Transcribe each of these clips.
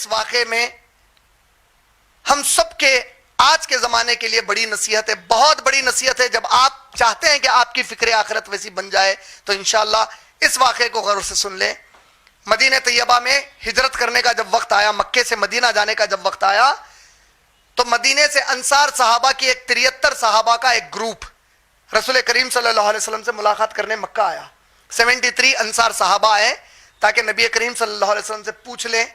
اس واقعے میں ہم سب کے آج کے زمانے کے لیے بڑی نصیحت ہے, بہت بڑی نصیحت ہے. جب آپ چاہتے ہیں کہ آپ کی فکر آخرت ویسی بن جائے تو انشاءاللہ اس واقعے کو غور سے سن لیں. مدینہ طیبہ میں ہجرت کرنے کا جب وقت آیا, مکے سے مدینہ جانے کا جب وقت آیا, تو مدینے سے انصار صحابہ کی ایک 73 صحابہ کا ایک گروپ رسول کریم صلی اللہ علیہ وسلم سے ملاقات کرنے مکہ آیا. 73 انصار صحابہ آئے تاکہ نبی کریم صلی اللہ علیہ وسلم سے پوچھ لیں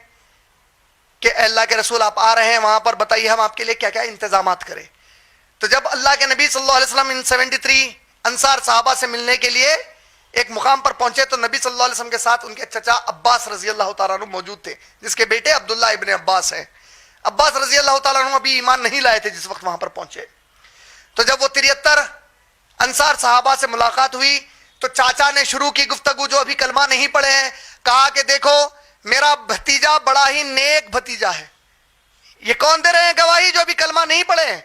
کہ اے اللہ کے رسول آپ آ رہے ہیں, وہاں پر بتائیے ہم آپ کے لیے کیا کیا انتظامات کریں. تو جب اللہ کے نبی صلی اللہ علیہ وسلم ان 73 انصار صحابہ سے ملنے کے لیے ایک مقام پر پہنچے تو نبی صلی اللہ علیہ وسلم کے ساتھ ان کے چچا عباس رضی اللہ تعالیٰ عنہ موجود تھے, جس کے بیٹے عبداللہ ابن عباس ہیں. عباس رضی اللہ تعالیٰ عنہ ابھی ایمان نہیں لائے تھے جس وقت وہاں پر پہنچے. تو جب وہ 73 انصار صحابہ سے ملاقات ہوئی تو چاچا نے شروع کی گفتگو, جو ابھی کلمہ نہیں پڑھے ہیں, کہا کہ دیکھو میرا بھتیجا بڑا ہی نیک بھتیجا ہے. یہ کون دے رہے ہیں گواہی جو ابھی کلمہ نہیں پڑھے ہیں؟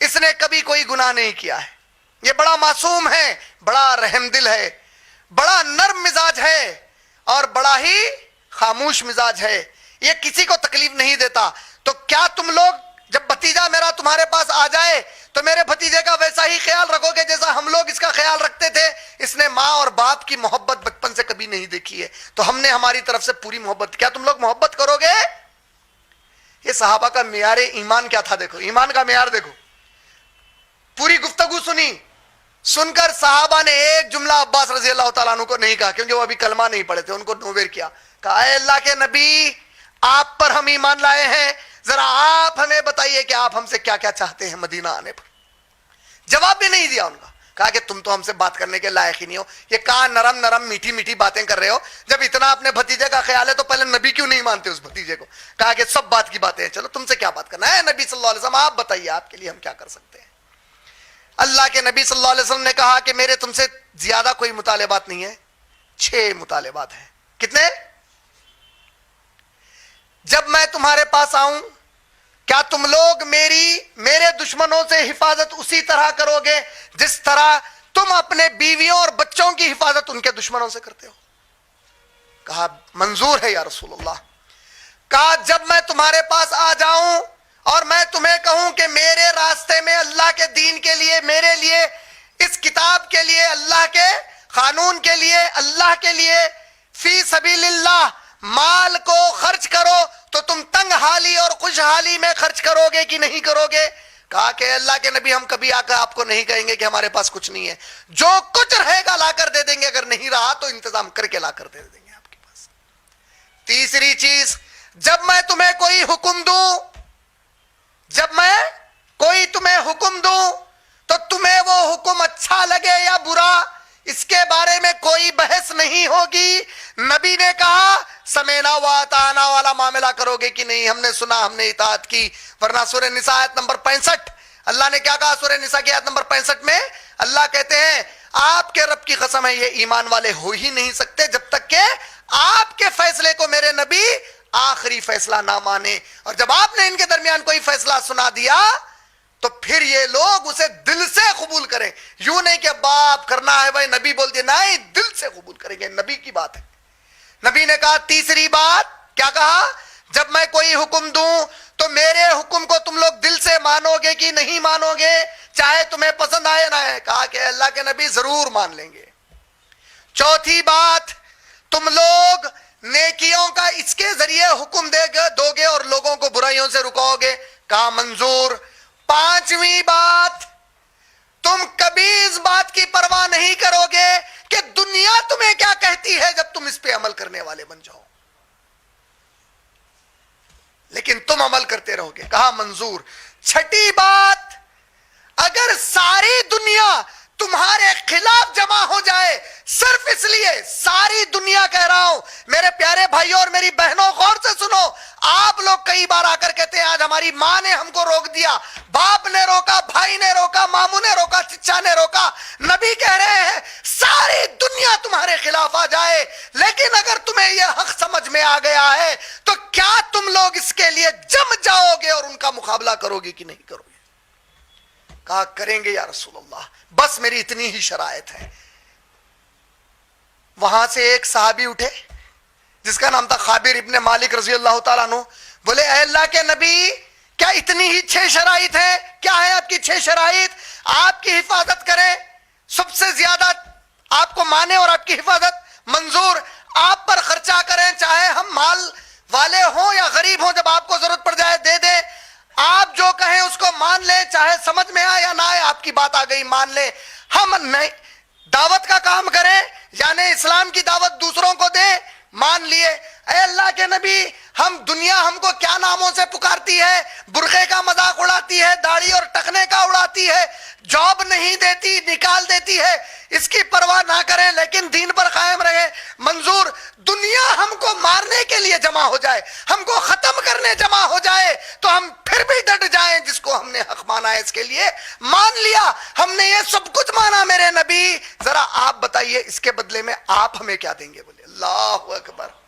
اس نے کبھی کوئی گناہ نہیں کیا ہے, یہ بڑا معصوم ہے, بڑا رحم دل ہے, بڑا نرم مزاج ہے اور بڑا ہی خاموش مزاج ہے, یہ کسی کو تکلیف نہیں دیتا. تو کیا تم لوگ جب بھتیجا میرا تمہارے پاس آ جائے تو میرے بھتیجے کا ویسا ہی خیال رکھو گے جیسا ہم لوگ اس کا خیال رکھتے تھے؟ اس نے ماں اور باپ کی محبت بچپن سے کبھی نہیں دیکھی ہے, تو ہم نے ہماری طرف سے پوری محبت, کیا تم لوگ محبت کرو گے؟ یہ صحابہ کا معیار ایمان کیا تھا, دیکھو ایمان کا معیار دیکھو. پوری گفتگو سنی, سن کر صحابہ نے ایک جملہ عباس رضی اللہ تعالیٰ عنہ کو نہیں کہا کیونکہ وہ ابھی کلمہ نہیں پڑھے تھے, ان کو نویر کیا, کہا اے اللہ کے نبی آپ پر ہم ایمان لائے ہیں, ذرا آپ ہمیں بتائیے کہ آپ ہم سے کیا کیا چاہتے ہیں مدینہ آنے پر. جواب بھی نہیں دیا ان کا, کہا کہ تم تو ہم سے بات کرنے کے لائق ہی نہیں ہو, یہ کہاں نرم نرم میٹھی میٹھی باتیں کر رہے ہو, جب اتنا اپنے بھتیجے کا خیال ہے تو پہلے نبی کیوں نہیں مانتے اس بھتیجے کو؟ کہا کہ سب بات کی باتیں ہیں, چلو تم سے کیا بات کرنا ہے نبی صلی اللہ علیہ وسلم, آپ بتائیے آپ کے لیے ہم کیا کر سکتے ہیں. اللہ کے نبی صلی اللہ علیہ وسلم نے کہا کہ میرے تم سے زیادہ کوئی مطالبات نہیں ہے, 6 مطالبات ہیں. کتنے؟ جب میں تمہارے پاس آؤں کیا تم لوگ میرے دشمنوں سے حفاظت اسی طرح کرو گے جس طرح تم اپنے بیویوں اور بچوں کی حفاظت ان کے دشمنوں سے کرتے ہو؟ کہا منظور ہے یا رسول اللہ. کہا جب میں تمہارے پاس آ جاؤں اور میں تمہیں کہوں کہ میرے راستے میں اللہ کے دین کے لیے, میرے لیے, اس کتاب کے لیے, اللہ کے قانون کے لیے, اللہ کے لیے فی سبیل اللہ مال کو خرچ کرو تو تم تنگ حالی اور خوشحالی میں خرچ کرو گے کہ نہیں کرو گے؟ کہا کہ اللہ کے نبی ہم کبھی آ کر آپ کو نہیں کہیں گے کہ ہمارے پاس کچھ نہیں ہے, جو کچھ رہے گا لا کر دے دیں گے, اگر نہیں رہا تو انتظام کر کے لا کر دے دیں گے آپ کے پاس. تیسری چیز, جب میں تمہیں کوئی حکم دوں, جب میں کوئی تمہیں حکم دوں تو تمہیں وہ حکم اچھا لگے یا برا اس کے بارے میں کوئی بحث نہیں ہوگی. نبی نے کہا سمینا و اطعنا والا معاملہ کرو گے کہ نہیں؟ ہم نے سنا, ہم نے اطاعت کی. ورنہ سورہ نساء آیت نمبر 65 اللہ نے کیا کہا؟ سورہ نساء کی آیت نمبر 65 میں اللہ کہتے ہیں آپ کے رب کی قسم ہے یہ ایمان والے ہو ہی نہیں سکتے جب تک کہ آپ کے فیصلے کو میرے نبی آخری فیصلہ نہ مانے. اور جب آپ نے ان کے درمیان کوئی فیصلہ سنا دیا تو پھر یہ لوگ اسے دل سے قبول کریں, یوں نہیں کہ باپ کرنا ہے بھائی نبی بول دیا, نہیں, دل سے قبول کریں گے, نبی کی بات ہے. نبی نے کہا تیسری بات کیا کہا؟ جب میں کوئی حکم دوں تو میرے حکم کو تم لوگ دل سے مانو گے کہ نہیں مانو گے, چاہے تمہیں پسند آئے نہ آئے؟ کہا کہ اللہ کے نبی ضرور مان لیں گے. چوتھی بات, تم لوگ نیکیوں کا اس کے ذریعے حکم دو گے اور لوگوں کو برائیوں سے رکاؤ گے. کہا منظور. پانچویں بات, تم کبھی اس بات کی پرواہ نہیں کرو گے کہ دنیا تمہیں کیا کہتی ہے جب تم اس پہ عمل کرنے والے بن جاؤ, لیکن تم عمل کرتے رہو گے. کہا منظور. چھٹی بات, اگر ساری دنیا تمہارے خلاف جمع ہو جائے, صرف اس لیے, ساری دنیا کہہ رہا ہوں میرے پیارے بھائیوں اور میری بہنوں غور سے سنو, آپ لوگ کئی بار آ کر کہتے ہیں آج ہماری ماں نے ہم کو روک دیا, باپ نے روکا, بھائی نے روکا, ماموں نے روکا, چچا نے روکا. نبی کہہ رہے ہیں ساری دنیا تمہارے خلاف آ جائے لیکن اگر تمہیں یہ حق سمجھ میں آ گیا ہے تو کیا تم لوگ اس کے لیے جم جاؤ گے اور ان کا مقابلہ کرو گے کہ نہیں کرو گے؟ کہا کریں گے یا رسول اللہ, بس میری اتنی ہی شرائط ہے. وہاں سے ایک صحابی اٹھے جس کا نام تھا خابر ابن مالک رضی اللہ تعالیٰ عنہ, بولے اے اللہ کے نبی کیا اتنی ہی 6 شرائط ہیں؟ کیا ہے آپ کی 6 شرائط؟ آپ کی حفاظت کریں، سب سے زیادہ آپ کو مانے اور آپ کی حفاظت منظور، آپ پر خرچہ کریں، چاہے ہم مال والے ہوں یا غریب ہوں، جب آپ کو ضرورت پڑ جائے دے دیں، آپ جو کہیں اس کو مان لیں، چاہے سمجھ میں آئے یا نہ آئے، آپ کی بات آ گئی مان لیں۔ ہم نہیں دعوت کا کام کریں، یعنی اسلام کی دعوت دوسروں کو دیں، مان لیے۔ اے اللہ کے نبی ہم دنیا ہم کو کیا ناموں سے پکارتی ہے، برقعے کا مذاق اڑاتی ہے، داڑھی اور ٹکنے کا اڑاتی ہے، جاب نہیں دیتی، نکال دیتی ہے، اس کی پرواہ نہ کریں لیکن دین پر قائم رہے۔ منظور دنیا ہم کو مارنے کے لیے جمع ہو جائے، ہم کو ختم کرنے جمع ہو جائے تو ہم پھر بھی ڈٹ جائیں، جس کو ہم نے حق مانا ہے اس کے لیے مان لیا، ہم نے یہ سب کچھ مانا میرے نبی، ذرا آپ بتائیے اس کے بدلے میں آپ ہمیں کیا دیں گے؟ بولے اللہ اکبر،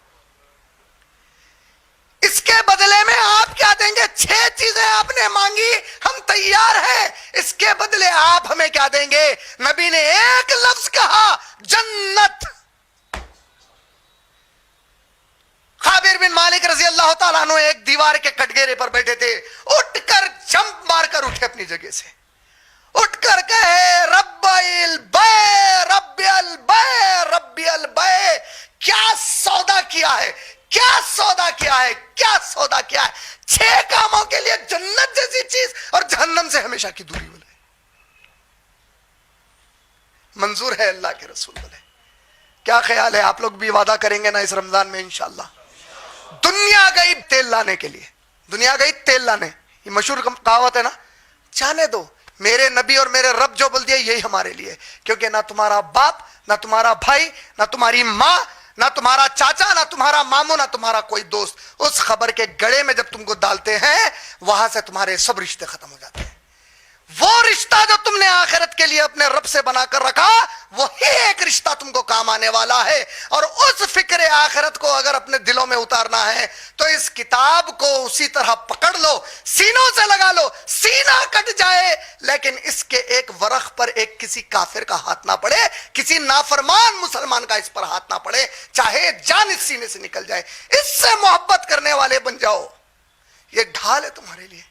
اس کے بدلے میں آپ کیا دیں گے؟ 6 چیزیں آپ نے مانگی، ہم تیار ہیں، اس کے بدلے آپ ہمیں کیا دیں گے؟ نبی نے ایک لفظ کہا، جنت۔ خابر بن مالک رضی اللہ تعالیٰ عنہ ایک دیوار کے کٹگرے پر بیٹھے تھے، اٹھ کر جمپ مار کر اٹھے اپنی جگہ سے، اٹھ کر کہے رب البے رب البے رب البے، کیا سودا کیا ہے، کیا سودا کیا ہے، کیا سودا کیا ہے؟ 6 کاموں کے لیے جنت جیسی چیز اور جہنم سے ہمیشہ کی دوری بولے۔ منظور ہے اللہ کے رسول بولے۔ کیا خیال ہے آپ لوگ بھی وعدہ کریں گے نا اس رمضان میں انشاءاللہ؟ دنیا گئی تیل لانے کے لیے، دنیا گئی تیل لانے، یہ مشہور کہاوت ہے نا، جانے دو، میرے نبی اور میرے رب جو بول دیا یہی ہمارے لیے، کیونکہ نہ تمہارا باپ، نہ تمہارا بھائی، نہ تمہاری ماں، نہ تمہارا چاچا، نہ تمہارا ماموں، نہ تمہارا کوئی دوست اس خبر کے گڑے میں جب تم کو ڈالتے ہیں وہاں سے تمہارے سب رشتے ختم ہو جاتے ہیں۔ وہ رشتہ جو تم نے آخرت کے لیے اپنے رب سے بنا کر رکھا وہی ایک رشتہ تم کو کام آنے والا ہے، اور اس فکر آخرت کو اگر اپنے دلوں میں اتارنا ہے تو اس کتاب کو اسی طرح پکڑ لو، سینوں سے لگا لو، سینہ کٹ جائے لیکن اس کے ایک ورق پر ایک کسی کافر کا ہاتھ نہ پڑے، کسی نافرمان مسلمان کا اس پر ہاتھ نہ پڑے، چاہے جان اس سینے سے نکل جائے، اس سے محبت کرنے والے بن جاؤ۔ یہ ڈھال ہے تمہارے لیے،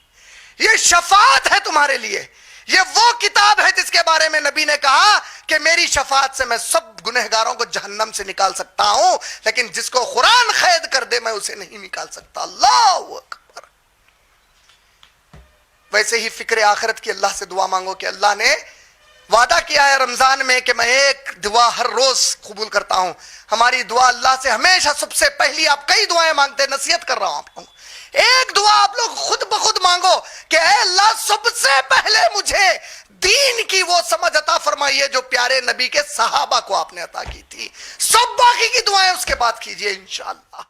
یہ شفاعت ہے تمہارے لیے، یہ وہ کتاب ہے جس کے بارے میں نبی نے کہا کہ میری شفاعت سے میں سب گنہگاروں کو جہنم سے نکال سکتا ہوں، لیکن جس کو قرآن قید کر دے میں اسے نہیں نکال سکتا۔ اللہ اکبر۔ ویسے ہی فکر آخرت کی اللہ سے دعا مانگو کہ اللہ نے وعدہ کیا ہے رمضان میں کہ میں ایک دعا ہر روز قبول کرتا ہوں۔ ہماری دعا اللہ سے ہمیشہ سب سے پہلی، آپ کئی دعائیں مانگتے، نصیحت کر رہا ہوں آپ کو، ایک دعا آپ لوگ خود بخود مانگو کہ اے اللہ سب سے پہلے مجھے دین کی وہ سمجھ عطا فرمائیے جو پیارے نبی کے صحابہ کو آپ نے عطا کی تھی، سب باقی کی دعائیں اس کے بعد کیجئے انشاءاللہ۔